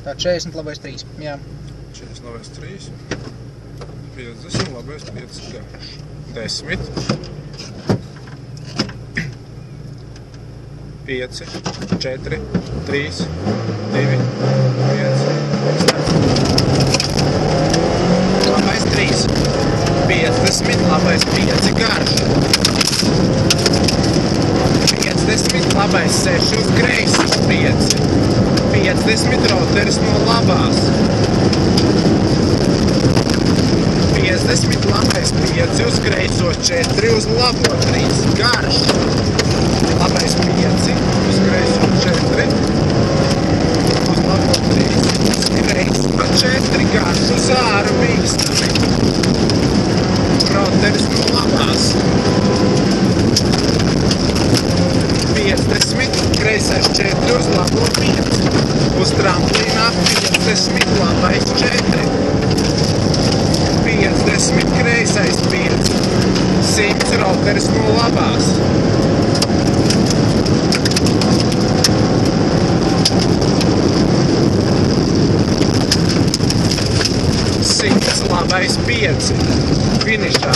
Tā 40 labais 3, jā. 40 labais 3, 50 labais 5 garš, 10, 5, 4, 3, 2, 1, labais 3, 50 labais 5 garš, 50 labais 6 uz kreisi, 5, 50 roteris no labās, 50 labais 5 uz kreiso, 4 uz labo, 3 garš, labais 5 uz kreiso, 4 uz labo, 3 uz kreiso, 4 garš uz āru mīkstami, roteris no labās, 50, kreisais 4 uz labo 5, uz tramplīnā 50, labais 4, 50, kreisais 5, 100 roteris no labās, 100 labais 5, finišā.